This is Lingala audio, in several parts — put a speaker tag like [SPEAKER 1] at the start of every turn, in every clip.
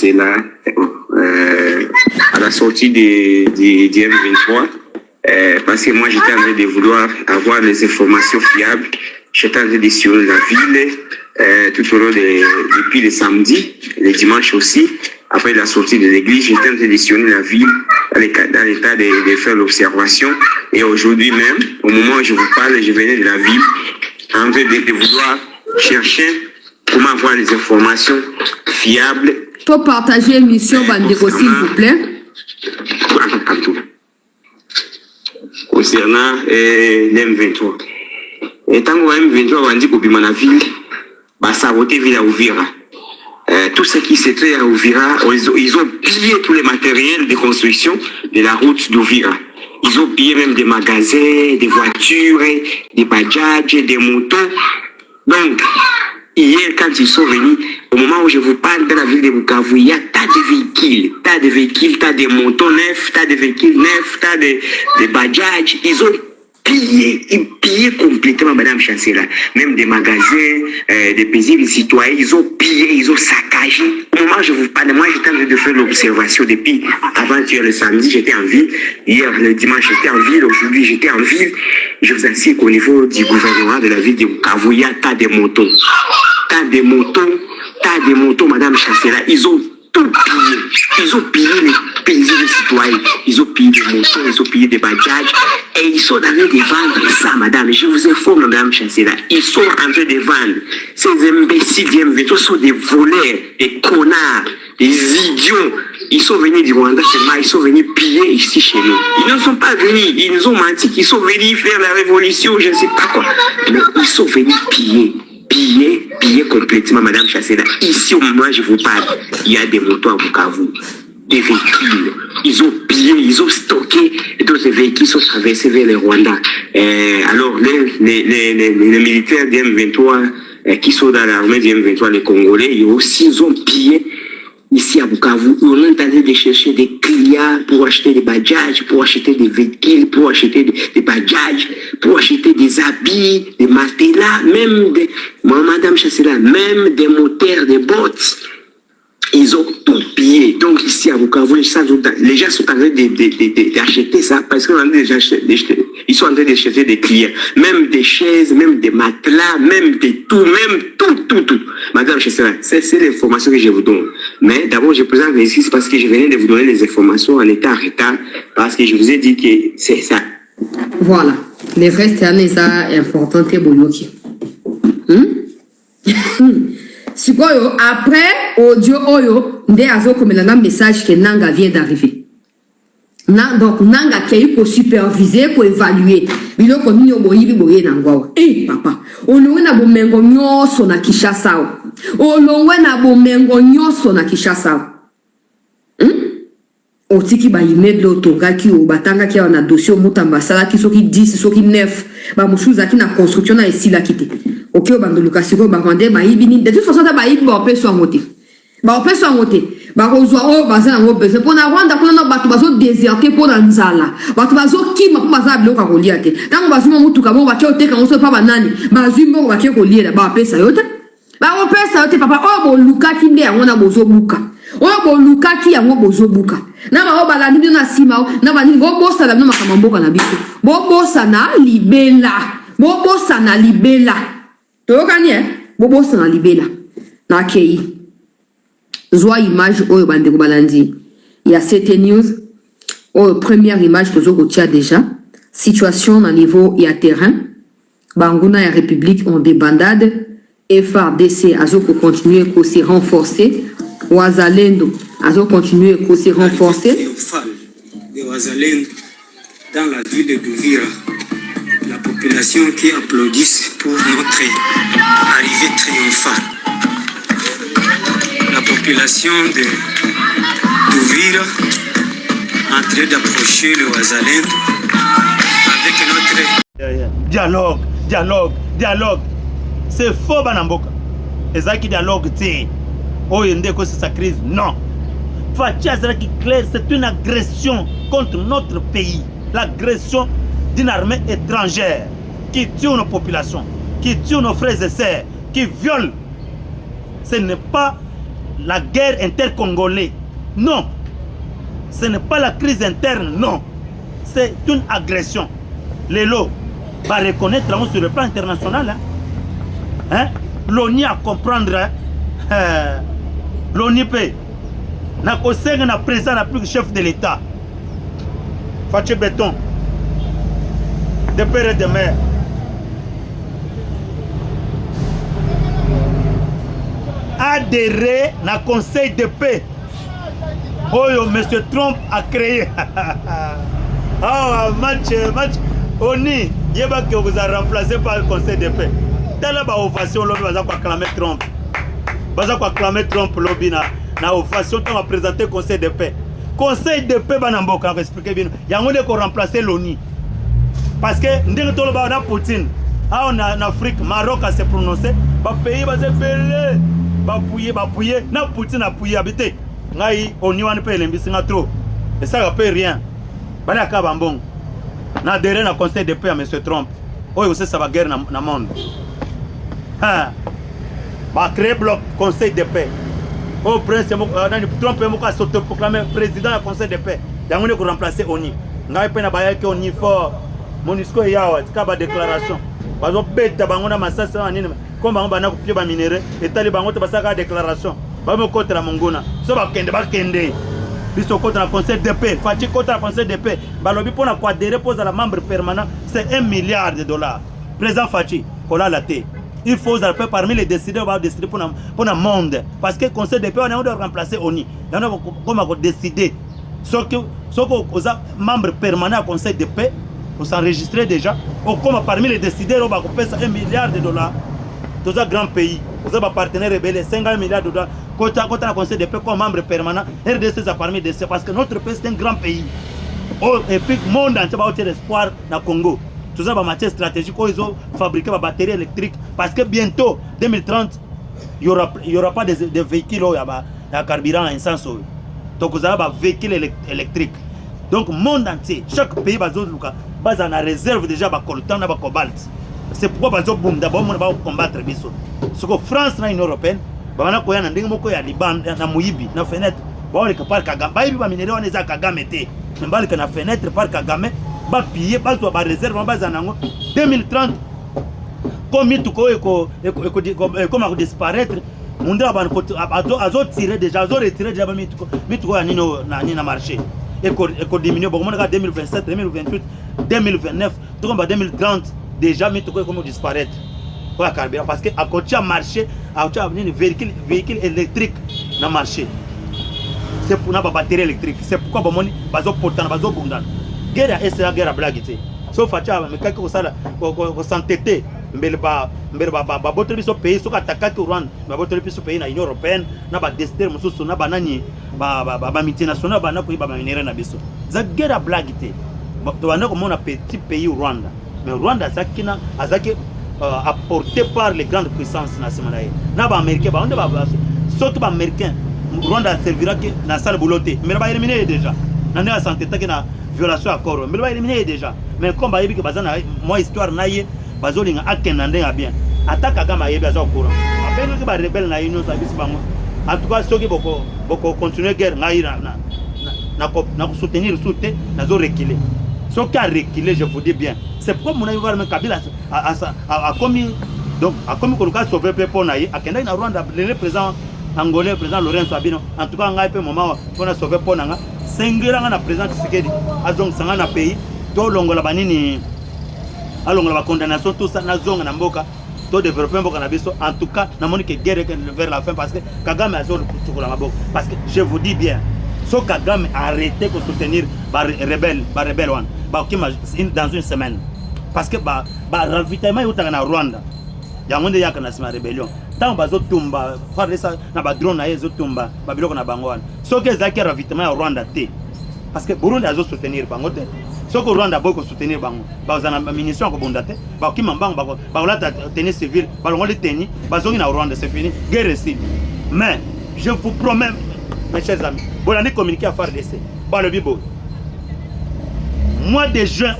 [SPEAKER 1] Chancela, à la sortie du M23, parce que moi j'étais en train de vouloir avoir les informations fiables. J'étais en train de sillonner la ville tout au long depuis le samedi, le dimanche aussi. Après la sortie de l'église, j'étais en train de sillonner la ville dans l'état de faire l'observation. Et aujourd'hui même, au moment où je vous parle, je venais de la ville en train de vouloir chercher comment avoir les informations fiables.
[SPEAKER 2] Pour partager l'émission, Bandeko, s'il vous plaît.
[SPEAKER 1] Concernant l'M23. Et tant que l'M23 on dit qu'au la ville, bah ça a voté ville à Uvira. Tout ce qui s'est fait à Uvira, ils ont pillé tous les matériels de construction de la route d'Uvira. Ils ont pillé même des magasins, des voitures, des bajaj, des motos. Donc, hier, quand ils sont venus, au moment où je vous parle de la ville de Bukavu, il y a tas de véhicules, tas de motos neufs, tas de véhicules neufs, tas de bajaj. Ils ont pillé complètement, Madame Chancela. Même des magasins, des paisibles citoyens, ils ont pillé, ils ont saccagé. Au moment où je vous parle, moi j'étais en train de faire l'observation depuis avant-hier le samedi, j'étais en ville. Hier le dimanche, j'étais en ville. Aujourd'hui, j'étais en ville. Je vous assure qu'au niveau du gouvernement de la ville de Bukavu, il y a tas de motos. Tas de motos, Madame Chancela. Ils ont tout pillé. Ils ont pillé les paisibles citoyens. Ils ont pillé des motos, ils ont pillé des bajaj. Et ils sont en train de vendre ça, madame. Je vous informe, madame Chancela. Ils sont en train de vendre. Ces imbéciles d'M23 sont des voleurs, des connards, des idiots. Ils sont venus du Rwanda seulement, ils sont venus piller ici chez nous. Ils ne sont pas venus, ils nous ont menti qu'ils sont venus faire la révolution, je ne sais pas quoi. Mais ils sont venus piller complètement, madame Chancela. Ici, au moment où je vous parle, il y a des motos à Bukavu, des véhicules. Ils ont pillé, ils ont stocké, et d'autres véhicules sont traversés vers le Rwanda. Alors, les militaires du M23 qui sont dans l'armée du M23, les Congolais, ils ont pillé ici à Bukavu. On est en train de chercher des clients pour acheter des bajaj, pour acheter des véhicules, pour acheter des bajaj, pour acheter des habits, des matelas, même des, madame Chancela, même des moteurs, des bottes. Ils ont tout pillé. Donc ici à Bukavu, les gens sont en train d'acheter ça parce qu'ils sont en train d'acheter des clients. Même des chaises, même des matelas, même des tout, même tout. Madame Chancela, c'est l'information que je vous donne. Mais d'abord, je présente ici parce que je venais de vous donner les informations en état en retard parce que je vous ai dit que c'est ça.
[SPEAKER 2] Voilà. Les restes, c'est important, très bon. Sikoyo, après audio oyo, nde azo comme un message que Nanga vient d'arriver. Donc Nanga qui a eu pour superviser, pour évaluer. Il a connu au boyi boye nangwa. Eh papa, on a bomengo nyoso na Kinshasa. On a bomengo nyoso na Kinshasa. Otiki ba imed lo tongaki o batanga ki na dossier mutamba sala ki soki 10 soki 9 ba musuza ki na construction na esila kite. Ok, bando lukasiko ba rwande ba ibini de toute façon ta ba ibi ba opeso angote. Ba opeso angote. Ba kozwa o baza ngo besoin pour na Rwanda pour na batu bazo déserter pour na nzala. Batu bazo kima pour baza bloka kolia te. Tango bazuma mutuka bo ba ke oteka ngo so pa banani. Bazuma ba ke kolia ba pesa yote. Ba opesa yote papa o bo lukaki nde ngona bozo buka. O bo lukaki yango bozo buka. Na ba obala ndi na sima na ba ni go bosa la na makamamboka na biso. Bo bosa na libela. Bo bosa na libela. Tokani bo bosa na libela. Na kei. Zwa image oyo bande ko balandi. Il y a cette news. Première image que zo tia déjà. Situation au niveau et à terrain. Banguna et République ont des bandades. FARDC a continué à se renforcer. Wazalendo a continué à se renforcer.
[SPEAKER 3] De Wazalendo dans la ville de Uvira, la population qui applaudit pour notre arrivée triomphale. La population de Uvira en train d'approcher le Wazalendo avec notre
[SPEAKER 4] dialogue. C'est faux Banamboka. Ezaki dialogue té. Oh yendeko c'est sa crise. Non. Fatia qui clair, c'est une agression contre notre pays. L'agression d'une armée étrangère qui tue nos populations, qui tue nos frères et sœurs, qui viole. Ce n'est pas la guerre intercongolaise. Non. Ce n'est pas la crise interne, non. C'est une agression. Les lots va reconnaître sur le plan international. Hein? L'ONU à comprendre. L'ONU peut. Na conseil na président na plus chef de l'État. Fatché béton. De père et de mère. Adhérer na conseil de paix. Oh, M. Trump a créé. Match. ONU, il va que vous a remplacé par le conseil de paix. Dans la ovation, l'on va acclamer Trump. On va acclamer Trump, lobby na ovation, on va présenter le conseil de paix. Conseil de paix, on va expliquer bien. Il y a un qui remplacer l'ONU. Parce que, nous avons Poutine. En Afrique, Maroc a se prononcé. Le pays va se faire. Bapouiller. Na Poutine a pouillé habité. Ngai ONU ne peut l'embisser trop. Et ça ne peut rien. Bana Kabambong. Na adhéré na conseil de paix à M. Trump. Oh, vous savez, ça va guerre dans le monde. Va créer bloc conseil de paix. Oh, prince Trump est s'autoproclamé président du conseil de paix. Il y a un qui remplacer ONU. Ngai pe na baya que ONU fort. MONUSCO yawa, tika déclaration. Bazo beta bango na masasa nini. Comme bango bana kopie ba minéraux, etali bango te basaka déclaration. Ba mo contre la mongona. So ba kende. Biso contre le conseil de paix, Fati contre le conseil de paix. Balobi pour adhérer pour la membre permanent, c'est $1 milliard. Président Fati, pour la thé. Il faut parmi les décideurs, on va décider pour le monde. Parce que le conseil de paix, on a remplacer ONU. On a décidé. Sauf que les membres permanents du conseil de paix, on s'enregistrer déjà. Comme parmi les décideurs, on va payer $1 milliard. Dans un grand pays, vous avez un partenaire rebelle, $50 milliards. Quand on a un conseil de paix comme membre permanent, RDC a parmi de parce que notre pays c'est un grand pays. Et puis le monde entier va avoir l'espoir dans le Congo. Tout ça va matière stratégique, ils ont fabriqué des batteries électriques. Parce que bientôt, 2030, il n'y aura pas de véhicules à carburant à essence. Donc vous avez des véhicules électriques. Donc le monde entier, chaque pays va avoir une réserve déjà de coltan et de cobalt. C'est pourquoi on va combattre. Ce que France et l'Union européenne, bana koya na ndenge moko ya Liban na muyibi na fenêtre ba ole par Kagame ba yibi ba minéraux on eza Kagame te mbali na fenêtre par Kagame ba piller ba to ba réserve ba zanango 2030 comme tuko comme a disparaître munda ba azo tirer déjà azo retirer déjà ba mituko ya nino na marché et diminuer bon on 2027 2028 2029 donc ba 2030 déjà mituko comme disparaître. Parce qu'à côté du marché, à côté de véhicule électrique dans le marché. C'est pour la batterie électrique. C'est pourquoi on a des portants, des abondants. Guerre est la guerre à blague. Sauf que quelqu'un qui s'entête, mais votre pays, ce qui attaque au Rwanda, votre pays dans l'Union européenne, n'a pas décidé de se faire des multinationales, c'est la guerre à blague. On a un petit pays au Rwanda. Mais Rwanda, c'est apporté par les grandes puissances nationales. Les Américains, surtout les Américains, Rwanda servira que dans la salle boulotte. Mais ils vont éliminer déjà. Dans la santé, il y a une violation à corps. Mais ils vont éliminer déjà. Mais comme ils disent que moi, histoire, ils vont bien. Attaque à Gama, ils vont au courant. Après, ils vont rebelles dans l'Union. En tout cas, ceux qui vont continuer la guerre, ils vont soutenir, ils vont reculer. Ceux qui ont reculé, je vous dis bien. C'est pourquoi mon ami Kabila a commis. Donc, a commis qu'on a sauvé le peuple. A Kenda na Rwanda, le président angolais, le président Lorenzo Abino. En tout cas, on a eu un moment où on a sauvé le peuple. Singulièrement, le président Tshisekedi a donc dans le pays. Tout l'ongola banini, a l'ongola condamnation, tout ça, na zone na mboka. Tout développement mboka na biso. En tout cas, na moni que guerre vers la fin parce que Kagame a zone pour la mboka. Parce que je vous dis bien, ce Kagame a arrêté de soutenir les rebelles, dans une semaine. Parce que le ravitaillement est en Rwanda. Il y a une rébellion. Tant que vous avez un drone, vous avez un bangoan. Ce qui est le ravitaillement en Rwanda. Parce que Burundi a soutenir Bango. Ce que Rwanda a soutenir Bango. Vous avez une munition qui est vous avez tennis civil, vous avez tennis, vous avez Rwanda, c'est fini. Guerre ici. Mais je vous promets, mes chers amis, vous allez communiquer à FARDC. Le Bibo. Mois de juin,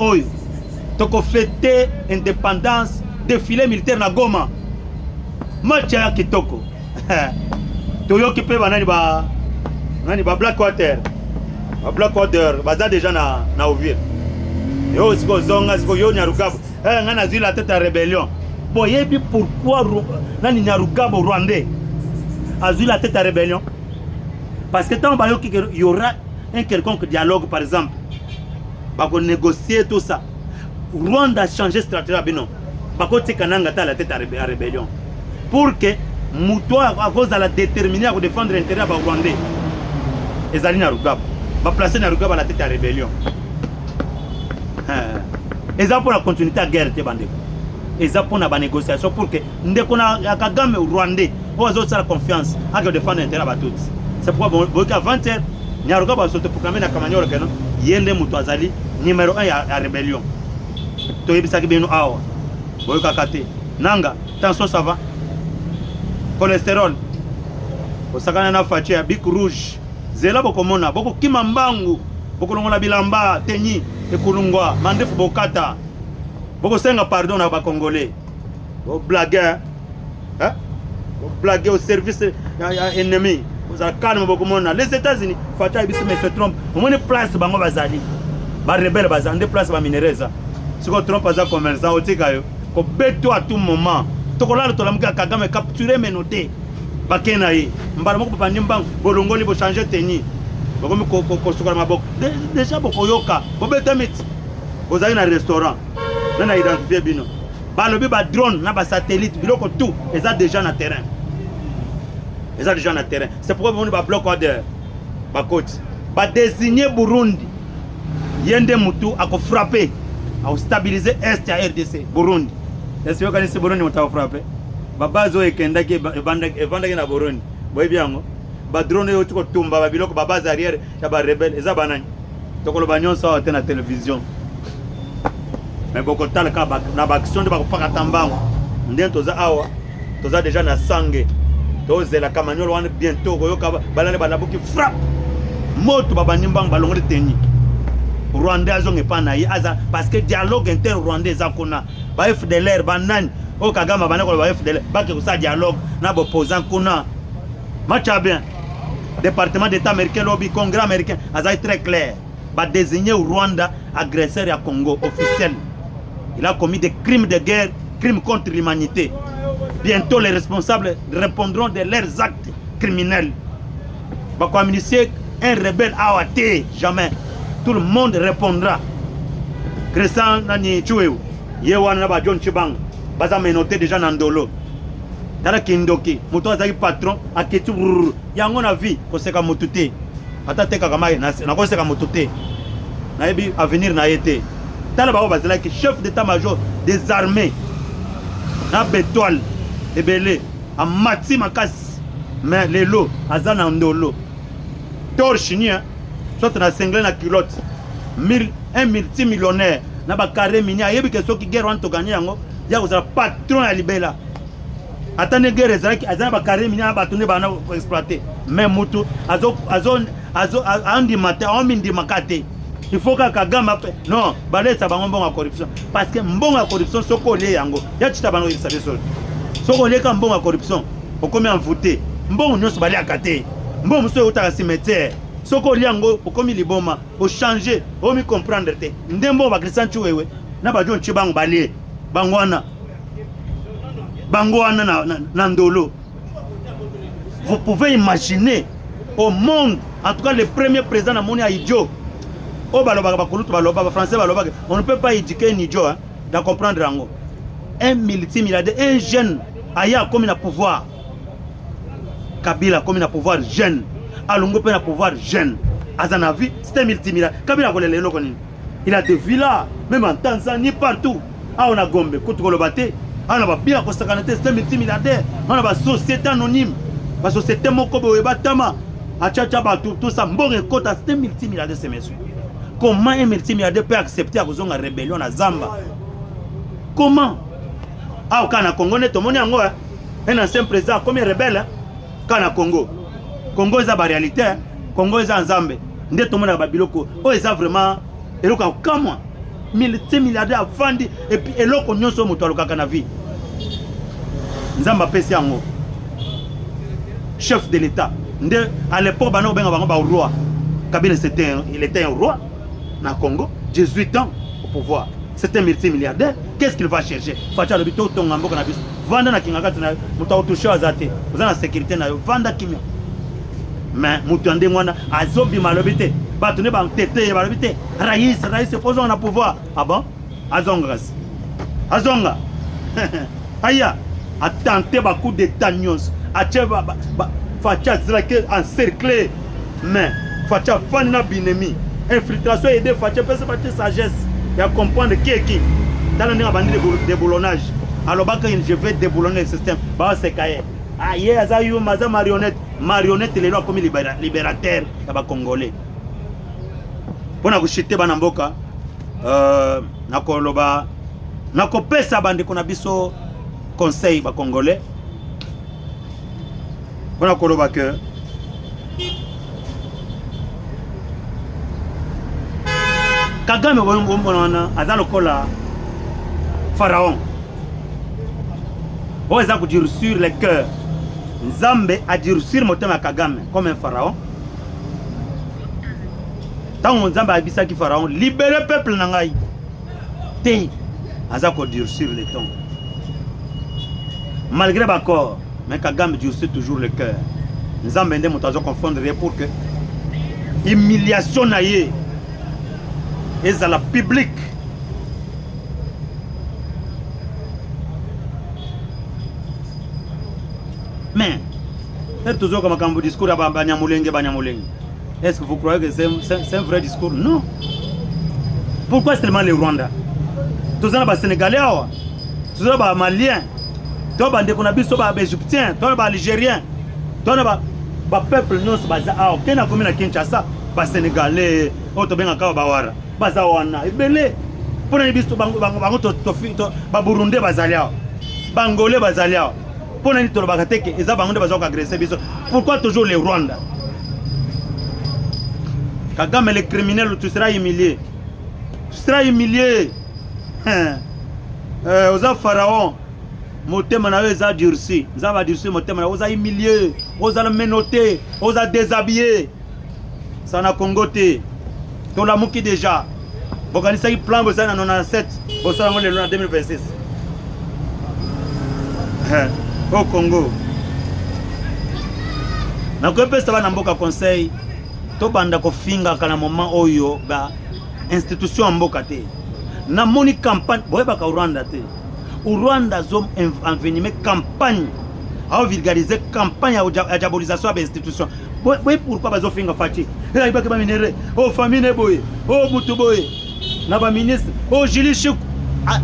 [SPEAKER 4] tu as fêté l'indépendance, défilé militaire na Goma. Match à Kitoko. toyoki pe banani ba Blackwater. Ba Blackwater baza déjà na Uvira. Yo siko zonga siko yo Nyarugabo. Ngana zui la tête à rébellion. Bon, yebi pourquoi nani Nyarugabo rwandais a zui la tête à rébellion? Parce que tant qu'il y aura un quelconque dialogue, par exemple, pour négocier tout ça, Rwanda a changé de stratégie. Non, parce que Kananga a la tête à rébellion. Pour que Moutoua, à cause de la déterminer à défendre l'intérêt de Rwandais, et Zali Nyarugabo, va placer Nyarugabo à la tête à rébellion. Et ça pour la continuité de la guerre, et ça pour la négociation, pour que nous Kagame Rwandais, aux autres la confiance, à défendre l'intérêt de tous. C'est pourquoi à 20h, Nyarugabo va se proclamer dans la Kamanyoro que non, Yende Moutouazali, numéro 1 à rébellion. To yebisaki bino awa. Boyoka kate. Nanga, tension ça va. Cholestérol. Osakana na fatia bic rouge. Zela bokomona, boko kimambangu, boko longola bilamba, tenyi, ekulungwa, mandefu bokata. Boko senga pardon na ba congolais. Bo blaguer. Hein? Bo blaguer au service ennemi. Vous avez calme beaucoup monde. Les États-Unis, Fatia Ibisi mais se trompe. On a place bango bazali. Ba rebelle bazali, place ba minéreza. Si on trompe za commerçant au tikayo, ko beto à tout moment. Tokola to lamuka Kagame capturer menoté. Ba kenayi. Mbala moko pa nyimbango, bolongoli bo changer tenue. Bokomi ko sokola maboko. Déjà boko yoka, bo beto mit. Vous avez un restaurant. Nana identifier bino. Ba lobi ba drone na ba satellite, biloko tout, ils ont déjà na terrain. Ils ont déjà dans le terrain. C'est pourquoi on va bloquer de côte. Va désigner Burundi. Yende Moutou a frappé, a stabilisé Est à RDC. Burundi. Est-ce que vous connaissez Burundi qui a frappé? Babazo et Kendaki et Vandaki na Burundi. Vous voyez bien, ba drone yo tiko tumba ba biloko ba base arrière ya ba rebelle eza banani. Toko lo banyon sa na télévision. Mais beaucoup de temps na ba action de ba ko pakata mbango. Ndien toza awa. Toza déjà na sangue. La Kamanyolo wana bientôt koyoka balale balabuki frappe moto babanimbang balongole tenni Rwanda azonge pana yi aza parce que dialogue inter-rwandais zakona ba FDLR banani o Kagame banako ba FDLR ba ke ça dialogue na opposant kuna matcha bien département d'état américain lobby congrès américain aza très clair ba désigner Rwanda agresseur à Congo officiel. Il a commis des crimes de guerre, crimes contre l'humanité. Bientôt, les responsables répondront de leurs actes criminels. Quand un rebelle a été, jamais. Tout le monde répondra. Crescent Nani Chouéou, Yewana John Chibang, Baza Menoté déjà Nandolo. Tala Kindoki, Mouto Azaki patron, à Ketou, Yangon a vu, Koseka Moutoute. Atate Kagamay, Nakoseka Moutoute. Naebi à venir na été. Tala Bao Bazalaki, chef d'état-major des armées. Na Bétoile. Ebele a mati makas mais les lots azana ndolo torche ni soit na single na culotte 1 multimillionnaire na ba carré mini ayebi que soki guerre wanto gagner yango ya kozala patron ya libela atane guerre ezalaki azana ba carré mini ba tourner ba na exploiter mais mutu azo andi mata omindi makate il faut que Kagame non balesa ba mbongo corruption parce que mbongo corruption soko le yango ya chita bano isabe sol. Soko leka mbongo ya corruption, okomi envoûté. Mbongo nyonso bali akate. Mbongo muso utaka cimetière. Soko liango okomi liboma, o changer, o mi comprendre te. Ndembo ba Christian Chiwewe, na ba John Chibango bali. Bangwana na ndolo. Vous pouvez imaginer au monde, en tout cas le premier président na moni a idiot. O baloba ba kulutu baloba ba français baloba, on ne peut pas éduquer un idiot hein, d'en comprendre rango. Un multimilliardaire, un jeune, Aya comme il a pouvoir. Kabila comme il a pouvoir jeune. Alongo peut a pouvoir jeune. Azanavi, c'est un multimilliardaire. Kabila il a des villas, même en Tanzanie, partout. Ah, on a Gombe, Koutokolobate. Ah, on a bien constaté, c'est un multimilliardaire. On a une société anonyme. La société Mokobo et Batama. Tout ça, bon et Kota, c'est un multimilliardaire, ces messieurs. Comment un multimilliardaire peut accepter à cause de la rébellion à Zamba? Comment? Ah, au Kana Congo, tout le monde un ancien président comme un rebelle. Kana Congo. Congo est la réalité. Congo est en Zambie. Tout le monde a Babiloko. Oh, ils ont vraiment. Et là, comment? Multimilliardaires à vendre. Et puis, et là, on a un peu de vie. Nzamba pesi yango. chef de l'État. À l'époque, roi. Kabila, il était un roi dans le Congo, 18 ans au pouvoir. C'est un multimilliardaire. Qu'est-ce qu'il va chercher? Facha le bito ton ngambo na biso. Vanda na kingaka tuna mutautusha azate. Vous avez la sécurité na vanda kimia. Mais mutande ngwana azobi malobité. Batune ba tete malobité. Raïs posons na pouvoir. Ah bon? Azongas. Azonga. Aya a tenté ba coup d'état nyos. A tcheba Facha zrake encerclé. Mais Facha fanina binemi. Infiltration aidée Facha peut se faire sagesse. Il y a comprendre qui est qui. Dans le bandi de déboulonnage. Alors je vais déboulonner le système. Bah c'est cahier. Ah hier ça eu maza marionnette. Marionnette les lois comme libérateur ya Congolais. Pour na kushite bana mboka nakoloba nakopesa bande kona biso conseil ba Congolais. Pour na koloba que Kagame wona azalo kola pharaon. Bon ça dire sur le cœur. Nzambe a dire sur motema Kagame comme un pharaon. Tant Nzambe a bisa ki pharaon libérer peuple nangai. Té azako dire sur le ton. Malgré d'accord, mais Kagame dire toujours le cœur. Nzambe ndé motazo confondre pour que humiliation naie et à la public. Mais, c'est toujours comme un discours à Banyamulenge. Est-ce que vous croyez que c'est un vrai discours? Non. Pourquoi seulement les Rwandais? Tous les Sénégalais, tous les Maliens, tous les Égyptiens, tous les Algériens, tous les peuples non basés à aucun commune à Kinshasa, les Sénégalais, Bawara. Bazawana ibele pour les biso bango ba Burundi bazalia bangolais bazalia pour les to bakateke eza bango de bazoko agresser biso. Pourquoi toujours les Rwandais? Kagame les criminels, tu seras humilié, aux pharaon motema na eza durci za va durci motema aux humilié, aux menotter, aux déshabiller. Ça na Congoté. Ton la mouki déjà. Bokanisa qui plan pour ça en 97. Pour ça en 2026. Au Congo. Na ko pesa bana mboka conseil. To banda ko finga kana moment oyo ba institution mboka te. Na moni campagne boye ba ka Rwanda te. Au Rwanda zom envenimé campagne. A vulgariser campagne à diabolisation de l'institution. Oui, pourquoi bazo finga fati? Il a pas minéré. Oh famille boye. Oh mutu boye. Na ba ministre. Oh Jili Chuk.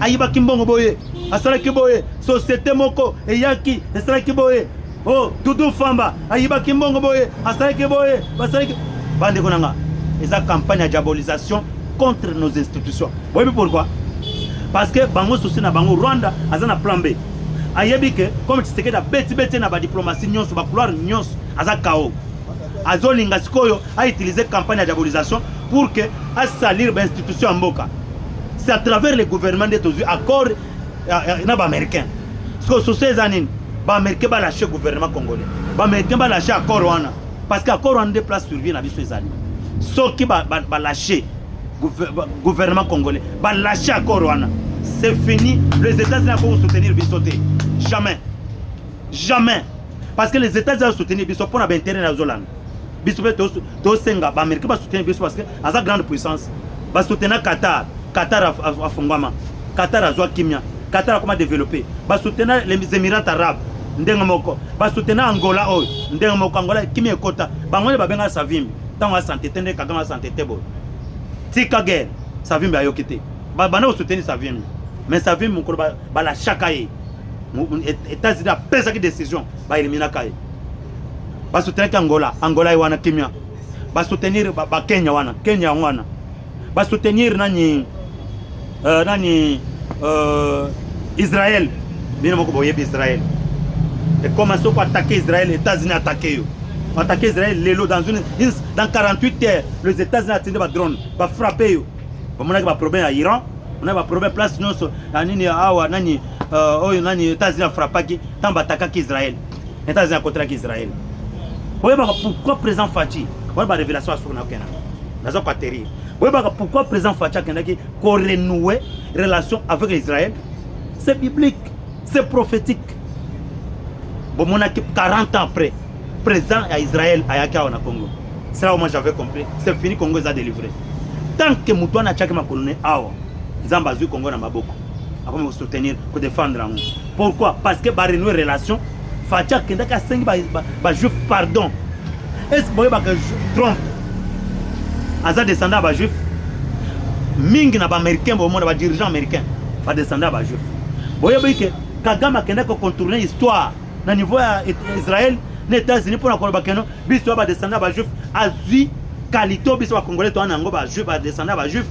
[SPEAKER 4] Ayiba kimbongo boye. Asala kiboye. Société moko eyaki. Asala kiboye. Oh Doudou Famba. Ayiba kimbongo boye. Asala kiboye. Basala ki. Bande konanga. Et ça campagne à diabolisation contre nos institutions. Oui, pourquoi? Parce que bango souci na bango Rwanda azana plan B. Ayebi que comme tu sais que la bête na ba diplomatie nyonso ba couloir nyonso aza kao. Azolinga sikoyo a utilisé campagne de diabolisation pour que a salir l'institution mboka. C'est à travers le gouvernement de tous accords na ba américain. Ce que ces années ba américain ba lâcher gouvernement congolais. Ba américain ba lâcher accord wana parce que accord wana de place survie na biso ezali. Ce qui ba lâcher gouvernement congolais ba lâcher accord wana. C'est fini, les États-Unis vont soutenir Bissoté. Jamais. Jamais. Parce que les États-Unis vont soutenir Bissoté pour l'intérêt de la zone. Bissoté, l'Amérique va soutenir Bissoté parce que à sa grande puissance. Va soutenir Qatar. Qatar a Fongama. Qatar a Zoa Kimia. Qatar a comment développer. Va soutenir les Émirats arabes. Ndengomoko. Va soutenir Angola. Ndengomoko Angola. Kimia Kota. Bangole va benga Savim. Tant à santé, tende Kagama santé tebo. Tika guerre. Savim va yokite. Bana soutenir Savim. Mais ça vient mon corps la chaque année. États-Unis a pris cette décision. Ba éliminer Kaye. Ba soutenir Angola, Angola et wana Kenya. Ba soutenir ba Kenya wana, Kenya wana. Ba soutenir nani Israël. Bien moko boye Israël. Et commencer à attaquer Israël, les États-Unis attaquer. Attaquer Israël dans 48 heures, les États-Unis a tiré ba drone, ba frapper. Ba mona ba problème à Iran. On a un problème place non nani awa nani États-Unis frappaki tant bataka Israël. États-Unis contre Israël. Pourquoi président Fachi? Voilà la révélation à son aucun. Dans un quatrième. Pourquoi président Fachi a renoué relation avec Israël? C'est biblique, c'est prophétique. Bon, mon équipe 40 ans après, président à Israël à Yaka au Congo. C'est là où moi j'avais compris. C'est fini, Congo les a délivré. Tant que Moutouana Tchak m'a coloné, ils ont basé Congo dans ma boucle. Après me soutenir pour défendre l'amour. Pourquoi? Parce que par renouer relation, Fachi a renoué juif pardon. Est-ce que vous avez Trump Aza descendant de juif? Ming na ba américain, bon monde ba dirigeant américain, ba descendant de juif. Vous voyez que Kagame a contourné l'histoire au niveau d'Israël, les États-Unis pour la Colobakeno, l'histoire ba descendant de juif, a vu qualité, bis ba congolais to anango ba juif, ba descendant de juif.